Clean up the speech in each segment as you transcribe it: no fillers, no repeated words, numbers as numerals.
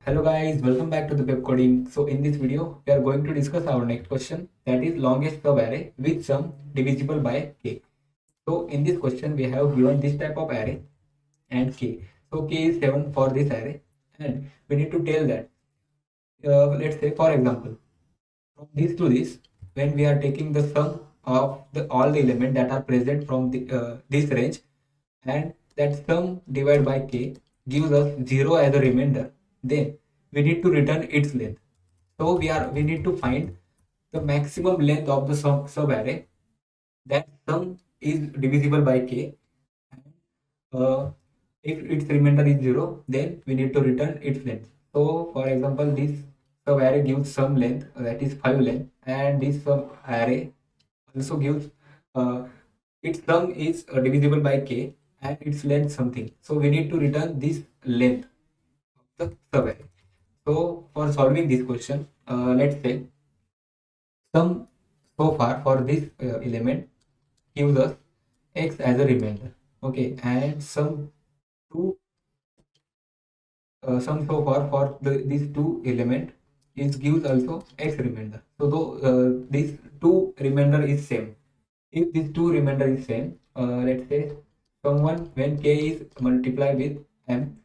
Hello guys, welcome back to the web coding. So in this video, we are going to discuss our next question, that is longest sub-array with sum divisible by k. So in this question, we have given this type of array and k. So k is 7 for this array, and we need to tell that, let's say for example, from this to this, when we are taking the sum of all the elements that are present from this range, and that sum divided by k gives us 0 as a remainder, then we need to return its length. So we need to find the maximum length of the sub array. That sum is divisible by k. uh, if its remainder is 0, then we need to return its length. So for example, this sub array gives some length, that is 5 length, and this sub array also gives uh, its sum is divisible by k and its length something. So we need to return this length of the sub array. So for solving this question, let's say sum so far for this element gives us x as a remainder. Okay, and two sum so far for these two element is gives also x remainder. So though these two remainder is same, if these two remainder is same, let's say someone when k is multiplied with m,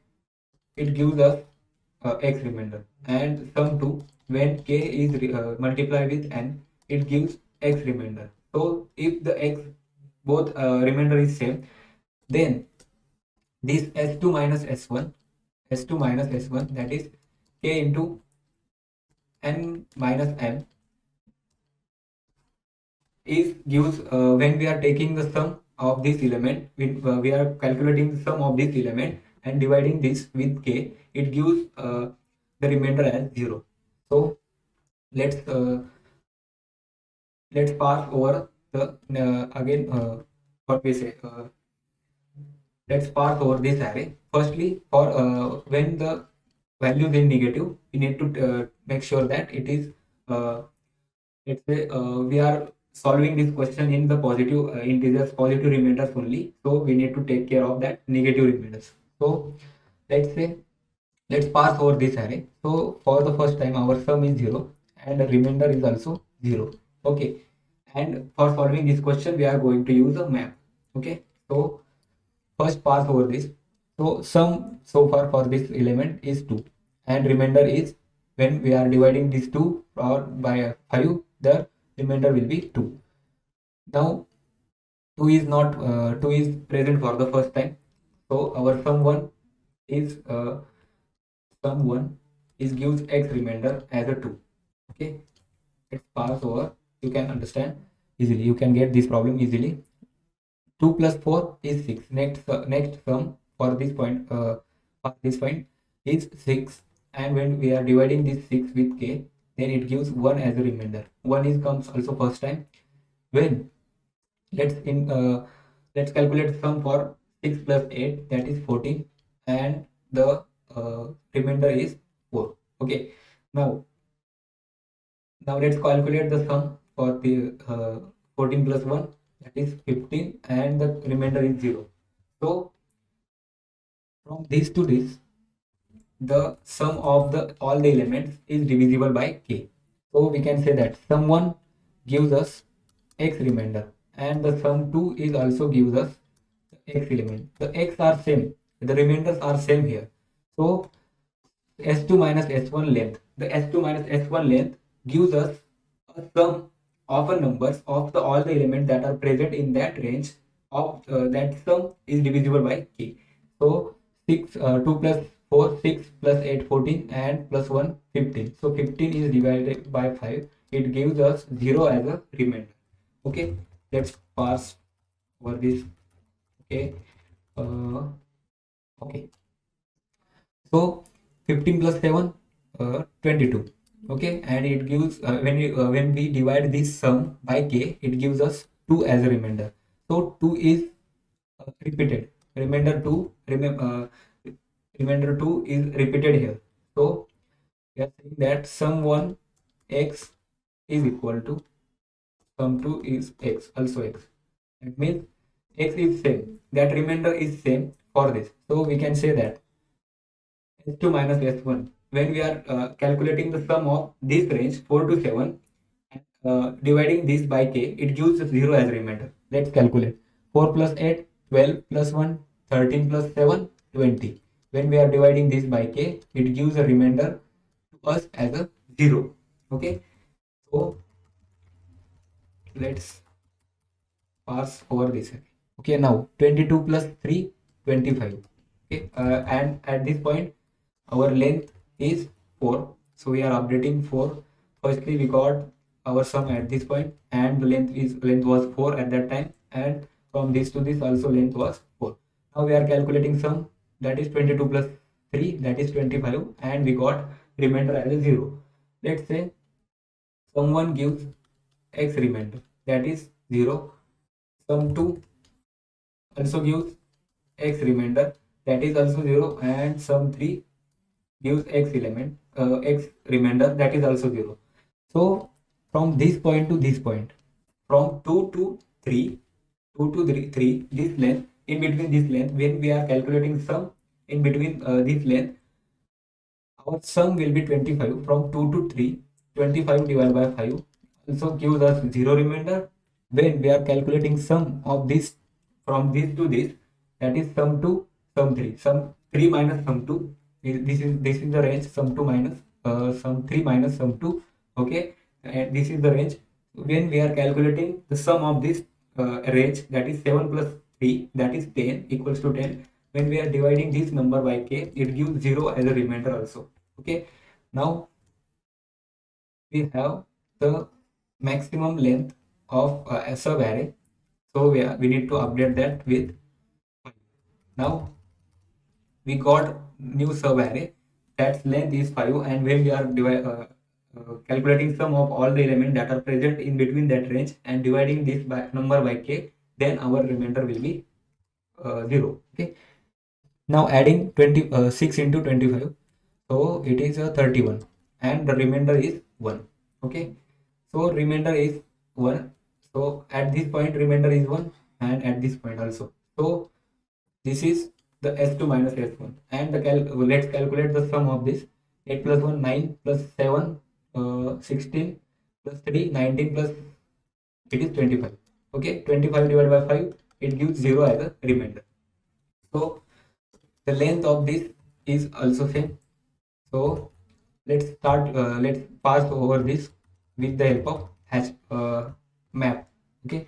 it gives us x remainder, and sum 2 when k is multiplied with n, it gives x remainder. So if the x both remainder is same, then this s2 minus s1 that is k into n minus m is gives when we are taking the sum of this element, we are calculating the sum of this element and dividing this with k, it gives the remainder as 0. So let's let's pass over the again what we say let's pass over this array. Firstly, for when the value is in negative, we need to make sure that it is let's say we are solving this question in the positive integers, positive remainders only. So we need to take care of that negative remainders. So let's say let's pass over this array. So for the first time, our sum is 0 and the remainder is also 0. Okay, and for solving this question, we are going to use a map. Okay, so first pass over this. So sum so far for this element is 2, and remainder is, when we are dividing these 2 or by 5, the remainder will be 2. Now 2 is present for the first time. So our is sum 1 is gives x remainder as a 2. Okay, let's pass over. You can understand easily. You can get this problem easily. 2 plus 4 is 6. Next sum for this point is 6, and when we are dividing this 6 with k, then it gives 1 as a remainder. 1 is comes also first time. When let's calculate sum for 6 plus 8, that is 14, and the remainder is 4. Okay, now let's calculate the sum for the 14 plus 1, that is 15, and the remainder is 0. So from this to this, the sum of the all the elements is divisible by k. So we can say that sum 1 gives us x remainder, and the sum 2 is also gives us x element. The x are same, the remainders are same here. So s2 minus s1 length, the s2 minus s1 length gives us a sum of a numbers of the all the elements that are present in that range of that sum is divisible by k. So 2 plus 4, 6 plus 8, 14, and plus 1, 15. So 15 is divided by 5, it gives us 0 as a remainder. Okay, let's pass over this. Okay, okay, so 15 plus 7, 22. Okay, and it gives when we divide this sum by k, it gives us 2 as a remainder. So 2 is repeated, remainder 2 remainder 2 is repeated here. So we are saying that sum 1 x is equal to sum 2 is x, also x. That means x is same, that remainder is same for this. So we can say that s2 minus s1 when we are calculating the sum of this range 4 to 7, dividing this by k, it gives 0 as a remainder. Let's calculate. 4 plus 8, 12 plus 1, 13 plus 7, 20. When we are dividing this by k, it gives a remainder to us as a 0. Okay, so let's pass over this. Okay, now 22 plus 3, 25. Okay, and at this point our length is 4, so we are updating 4. Firstly, we got our sum at this point, and the length was 4 at that time, and from this to this also length was 4. Now we are calculating sum, that is 22 plus 3, that is 25, and we got remainder as a 0. Let's say someone gives x remainder, that is 0. Sum 2 also gives x remainder, that is also 0, and sum 3 gives x remainder, that is also 0. So from this point to this point, from 2 to 3, this length, in between this length, when we are calculating sum in between this length, our sum will be 25. From 2 to 3, 25 divided by 5 also gives us 0 remainder. When we are calculating sum of this from this to this, that is sum 2, sum 3, sum 3 minus sum 2, this is the range, sum 2 minus sum 3 minus sum 2. Okay, and this is the range. When we are calculating the sum of this range, that is 7 plus 3, that is 10, equals to 10. When we are dividing this number by k, it gives 0 as a remainder also. Okay, now we have the maximum length of a sub array, so we need to update that with 5. Now we got new sub array that's length is 5, and when we are calculating sum of all the elements that are present in between that range and dividing this by number by k, then our remainder will be 0. Okay, now adding 6 into 25, so it is 31, and the remainder is 1. Okay, so remainder is 1. So at this point remainder is 1, and at this point also. So this is the s2 minus s1, and let's calculate the sum of this. 8 plus 1, 9, plus 7, 16, plus 3, 19, plus it is 25. Okay, 25 divided by 5, it gives 0 as a remainder. So the length of this is also same. So let's pass over this with the help of hash map. Okay,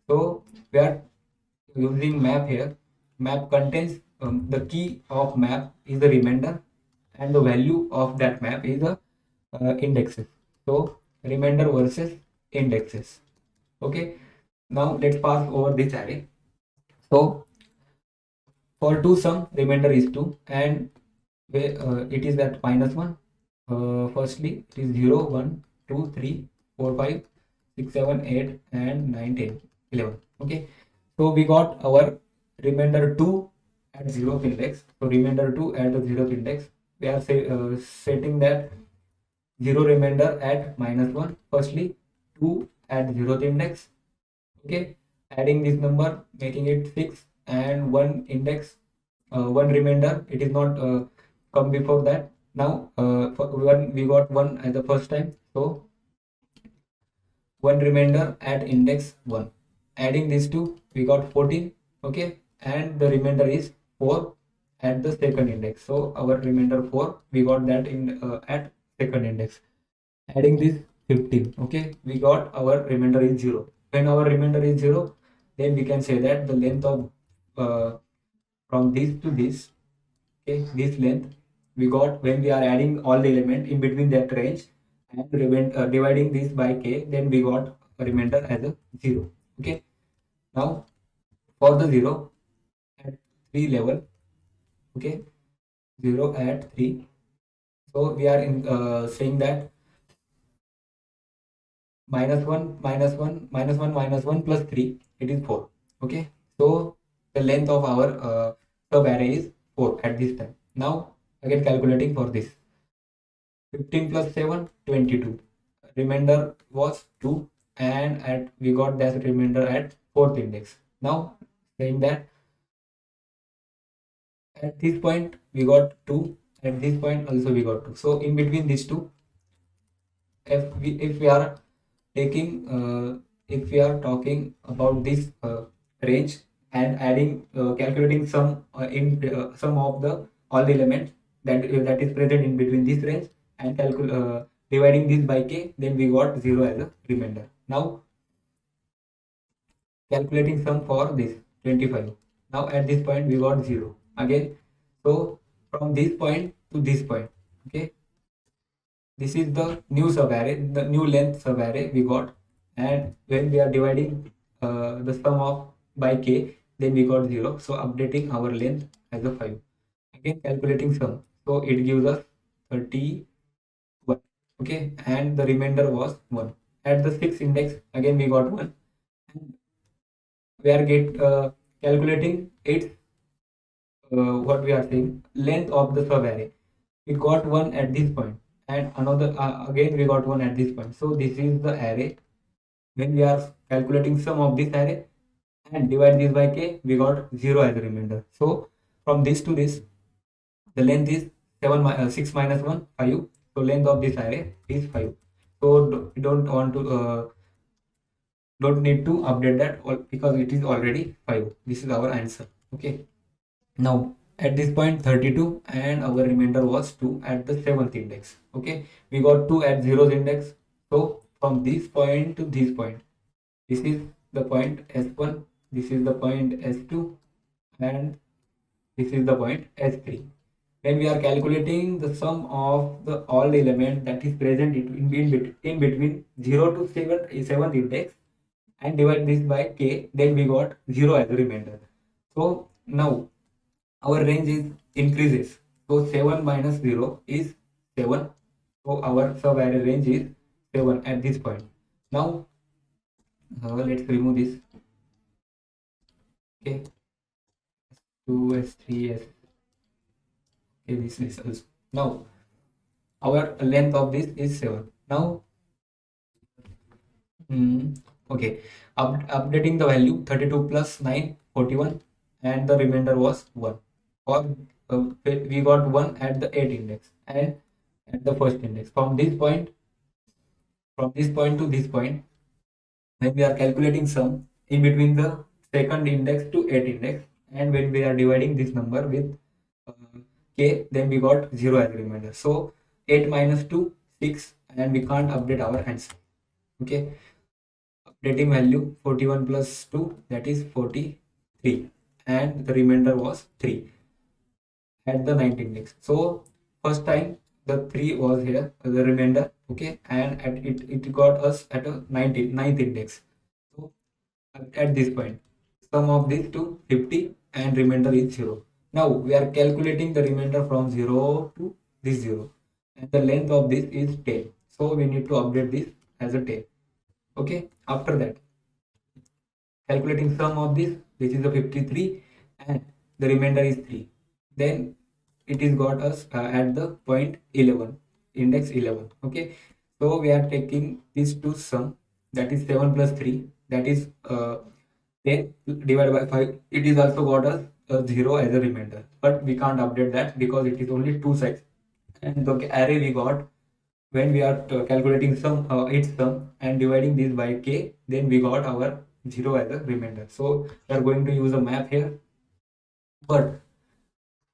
so we are using map here. Map contains the key of map is the remainder, and the value of that map is the indexes. So remainder versus indexes. Okay, now let's pass over this array. So for 2 sum, remainder is 2, and it is at -1. Firstly, it is 0, 1, 2, 3, 4, 5, 6, 7, 8, and 9, 10, 11. Okay, so we got our remainder 2 at 0th index. So remainder 2 at the 0th index. We are setting that 0 remainder at -1. Firstly, 2 at 0th index. Okay, adding this number, making it 6, and 1 index, 1 remainder. It is not come before that. Now we got 1 at the first time, so 1 remainder at index 1. Adding these two, we got 14. Okay, and the remainder is 4 at the second index. So our remainder 4, we got that in at second index. Adding this 15. Okay, we got our remainder is 0. When our remainder is 0, then we can say that the length of from this to this, okay, this length we got when we are adding all the element in between that range and dividing this by k, then we got a remainder as a 0. Okay, now for the 0 at 3 level, okay, 0 at 3, so we are in saying that -1 -1 -1 -1 plus 3, it is 4. Okay, so the length of our sub array is 4 at this time. Now again calculating for this. 15 plus 7, 22. Remainder was 2, and we got that remainder at 4th index. Now saying that at this point we got 2, At this point also we got 2. So in between these two, if we are taking if we are talking about this range and adding calculating sum of the all the elements that is present in between this range and dividing this by k, then we got 0 as a remainder. Now calculating sum for this 25. Now at this point we got 0 again. So from this point to this point, okay, this is the new subarray, the new length subarray we got, and when we are dividing the sum of by k, then we got 0. So updating our length as a 5. Again calculating sum, so it gives us 31. Okay, and the remainder was 1. At the 6th index, again we got 1. And we are calculating its what we are saying length of the subarray. We got 1 at this point, and another again we got 1 at this point. So this is the array. When we are calculating sum of this array and divide this by k, we got 0 as a remainder. So from this to this, the length is 6 minus 1, 5. So length of this array is 5. So we don't need to update that because it is already 5. This is our answer. Okay, now at this point 32, and our remainder was 2 at the 7th index. Okay, we got 2 at 0th index. So from this point to this point, this is the point S1, this is the point S2, and this is the point S3. When we are calculating the sum of the all the element that is present in between 0 to 7th index and divide this by k, then we got 0 as a remainder. So now our range is increases. So 7 minus 0 is 7. So our subarray range is 7 at this point. Now let's remove this. Okay, S2, S3, S. Okay, this is also. Now our length of this is 7. Now okay, updating the value 32 plus 9, 41, and the remainder was 1. Or we got 1 at the 8th index and at the 1st index. From this point to this point, when we are calculating sum in between the 2nd index to 8th index, and when we are dividing this number with k, then we got 0 as a remainder. So 8 minus 2, 6, and we can't update our answer. Okay, updating value 41 plus 2, that is 43, and the remainder was 3 at the 9th index. So first time the 3 was here, the remainder. Okay, and it got us at a 9th index. So at this point, sum of these two 50 and remainder is 0. Now we are calculating the remainder from 0 to this 0, and the length of this is 10. So we need to update this as a 10. Okay, after that calculating sum of this, which is a 53, and the remainder is 3. Then it is got us at the point 11, index 11. Okay, so we are taking these two sum, that is 7 plus 3, that is 10 divided by 5. It is also got us 0 as a remainder, but we can't update that because it is only two sides, and the array we got when we are calculating its sum and dividing this by k, then we got our 0 as a remainder. So we are going to use a math here, but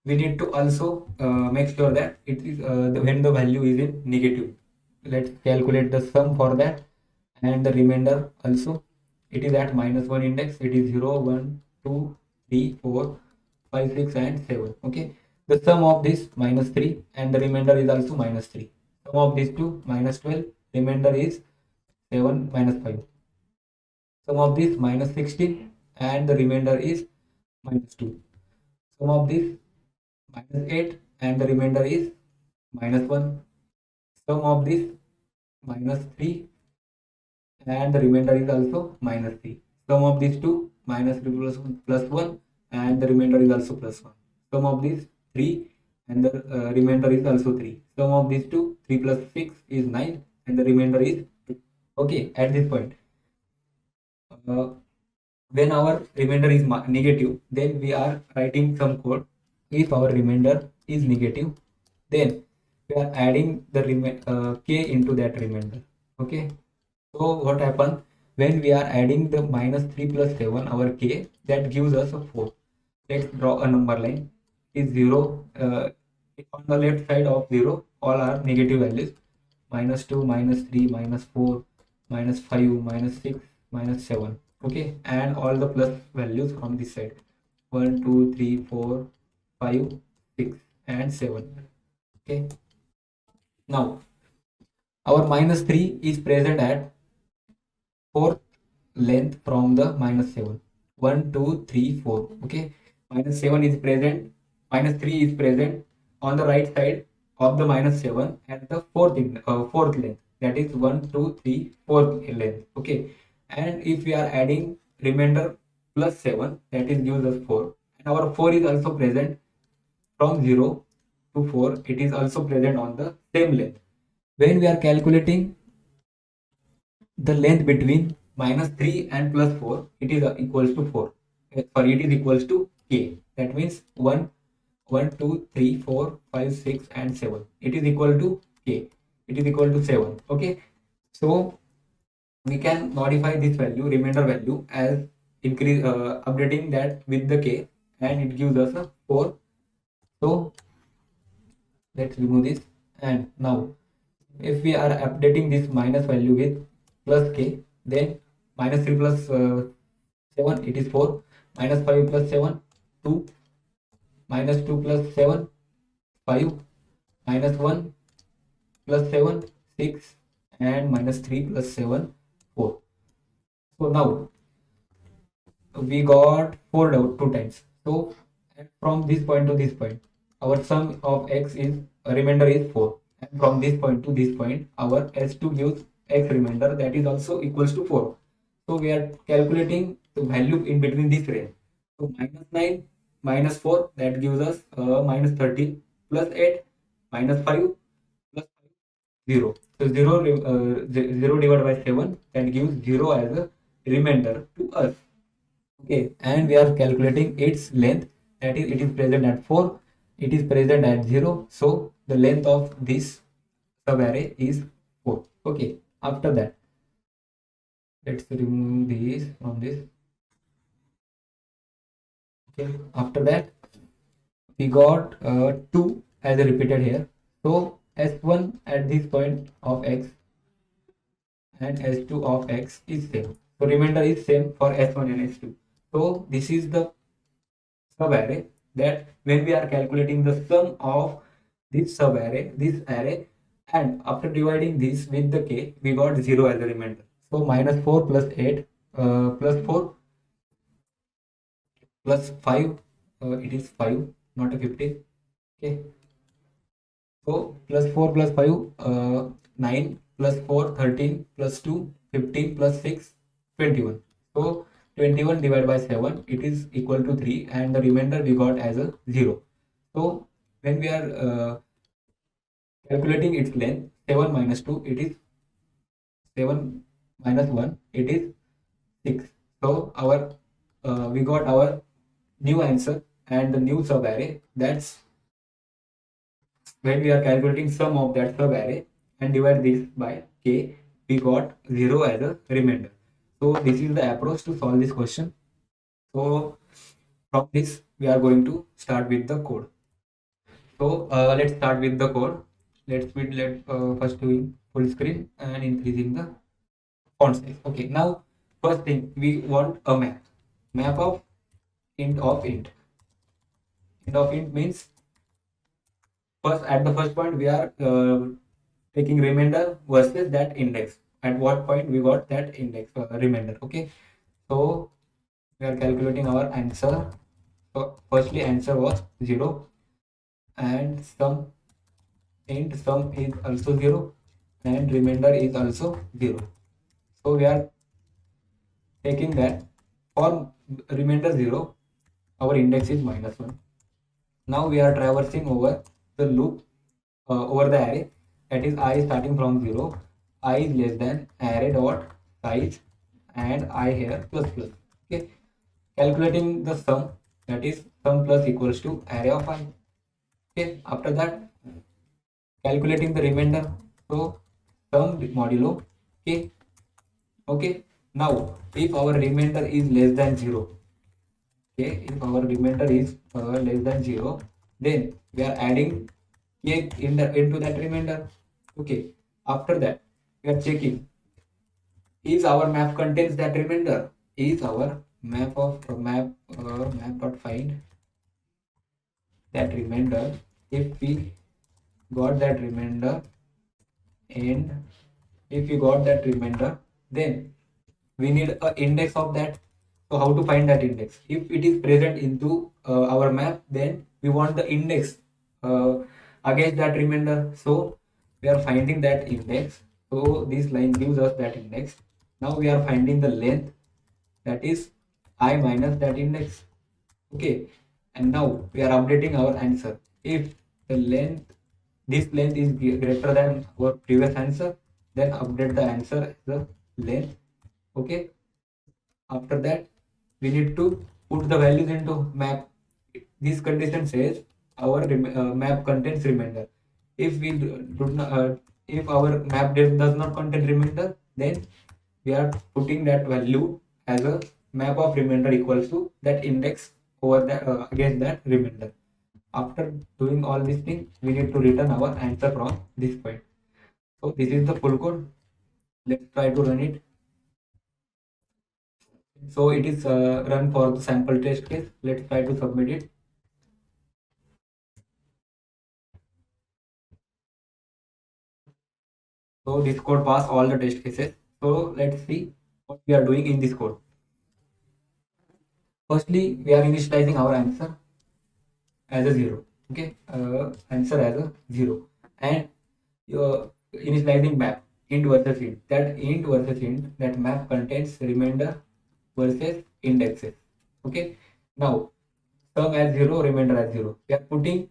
we need to also make sure that it is when the value is in negative. Let's calculate the sum for that, and the remainder also. It is at -1 index. It is 0, 1, 2, 3, 4, 5, 6, and 7. Okay, the sum of this -3, and the remainder is also -3. Sum of these two -12, remainder is 7 minus 5. Sum of this -16, and the remainder is -2. Sum of this -8, and the remainder is -1. Sum of this -3, and the remainder is also -3. Sum of these two -3 plus 1, and the remainder is also +1. Sum of these 3, and the remainder is also 3. Sum of these two, 3 plus 6 is 9, and the remainder is 2. Okay, at this point, when our remainder is negative, then we are writing some code. If our remainder is negative, Then we are adding the k into that remainder. Okay, so what happens when we are adding the minus 3 plus 7 our k, that gives us a 4. Let's draw a number line. Is 0 on the left side of 0 all are negative values, minus 2, minus 3, minus 4, minus 5, minus 6, minus 7. Okay, and all the plus values from this side, 1, 2, 3, 4, 5, 6 and 7. Okay, now our minus 3 is present at fourth length from the minus 7. 1, 2, 3, 4. Okay, minus 7 is present, minus 3 is present on the right side of the minus 7 at the fourth length, that is 1, 2, 3, fourth length. Okay, and if we are adding remainder plus 7, that is gives us 4, and our 4 is also present from 0 to 4, it is also present on the same length. When we are calculating the length between minus 3 and plus 4, it is equals to 4. Sorry, it is equals to k. That means 1, 1, 2, 3, 4, 5, 6 and 7. It is equal to k. It is equal to 7. Okay, so we can modify this value, remainder value, as updating that with the k, and it gives us a 4. So let's remove this, and now if we are updating this minus value with plus k, then minus 3 plus 7, it is 4, minus 5 plus 7, 2, minus 2 plus 7, 5, minus 1 plus 7, 6, and minus 3 plus 7, 4. So now we got 4 out 2 times. So from this point to this point, our sum of x is remainder is 4. And from this point to this point, our S2 gives x remainder, that is also equals to 4. So we are calculating the value in between this range. So minus 9, minus 4, that gives us minus 13, plus 8, minus 5, plus 0. So 0 divided by 7, that gives 0 as a remainder to us. Okay, and we are calculating its length, that is it is present at 4, it is present at 0, so the length of this subarray is 4. Okay, after that let's remove this from this. Okay, after that we got 2 as a repeated here, so s1 at this point of x and s2 of x is same, so remainder is same for s1 and s2. So this is the subarray, that when we are calculating the sum of this array, and after dividing this with the k, we got 0 as a remainder. So minus 4 plus 8 plus 4 plus 5, it is 5, not a 15. Okay, so plus 4 plus 5, 9 plus 4, 13 plus 2, 15 plus 6, 21. So 21 divided by 7, it is equal to 3, and the remainder we got as a 0. So when we are calculating its length, 7 minus 2, it is 7 minus 1, it is 6. So our we got our new answer and the new subarray. That's when we are calculating sum of that subarray and divide this by k, we got 0 as a remainder. So this is the approach to solve this question. So from this we are going to start with the code. So let's start with the code. Let's first doing full screen and increasing the font size. Okay, now first thing we want a map of int of int. Int of int means first at the first point we are taking remainder versus that index. At what point we got that index remainder. Okay, so we are calculating our answer. So firstly answer was 0, and sum int sum is also 0, and remainder is also 0. So we are taking that for remainder 0, our index is minus 1. Now we are traversing over the loop over the array, that is I starting from 0, I is less than array dot size and I here plus plus. Okay, calculating the sum, that is sum plus equals to array of I. Okay, after that calculating the remainder. So sum modulo k. Okay. Now if our remainder is less than 0, okay, if our remainder is less than 0, then we are adding k into that remainder. Okay. After that, we are checking is our map contains that remainder. Is our map of map dot find that remainder. If we got that remainder, and if we got that remainder, then we need a index of that. So how to find that index? If it is present into our map, then we want the index uh, against that remainder. So we are finding that index. So this line gives us that index. Now we are finding the length, that is I minus that index. Okay, and now we are updating our answer. If the length, this length is greater than our previous answer, then update the answer as the length. Okay, after that we need to put the values into map. This condition says our map contains remainder. If we do not if our map does not contain remainder, then we are putting that value as a map of remainder equals to that index over that against that remainder. After doing all these things, we need to return our answer from this point. So this is the full code. Let's try to run it. So it is run for the sample test case. Let's try to submit it. So this code pass all the test cases. So let's see what we are doing in this code. Firstly, we are initializing our answer as a 0. Okay, answer as a 0, and initializing map int versus int. That int versus int, that map contains remainder versus indexes. Okay, now sum as 0, remainder as 0. We are putting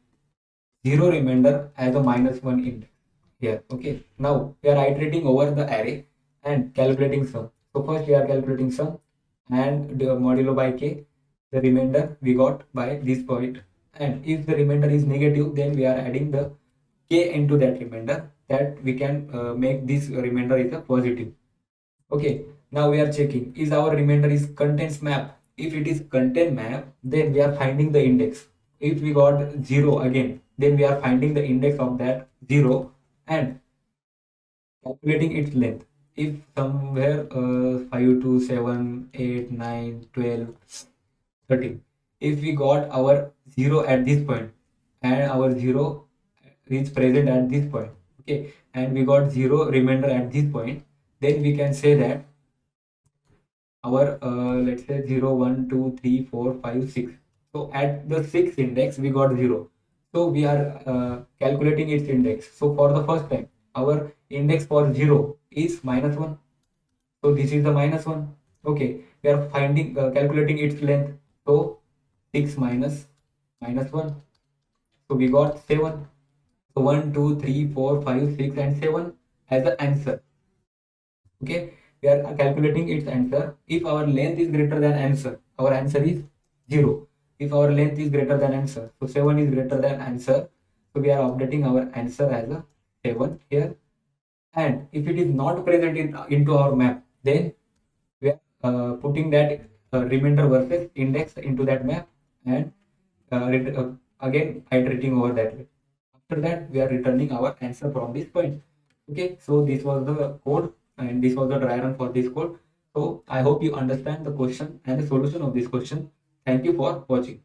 0 remainder as a -1 index here. Okay, now we are iterating over the array and calculating sum. So first we are calculating sum and the modulo by k, the remainder we got by this point, and if the remainder is negative, then we are adding the k into that remainder, that we can make this remainder is a positive. Okay, now we are checking is our remainder is contains map. If it is contain map, then we are finding the index. If we got 0 again, then we are finding the index of that 0 and calculating its length. If somewhere 5 to 7, 8, 9, 12, 13, if we got our 0 at this point and our 0 is present at this point, okay, and we got 0 remainder at this point, then we can say that our let's say 0, 1, 2, 3, 4, 5, 6. So at the 6th index we got 0. So we are calculating its index. So for the first time, our index for 0 is -1. So this is the -1. Okay, we are finding calculating its length. So 6 minus -1. So we got 7. So 1, 2, 3, 4, 5, 6 and 7 as the answer. Okay, we are calculating its answer. If our length is greater than answer, our answer is 0. If our length is greater than answer, so 7 is greater than answer, so we are updating our answer as a 7 here. And if it is not present into our map, then we are putting that remainder versus index into that map and again iterating over that. After that, we are returning our answer from this point. Okay, so this was the code and this was the dry run for this code. So I hope you understand the question and the solution of this question. Thank you for watching.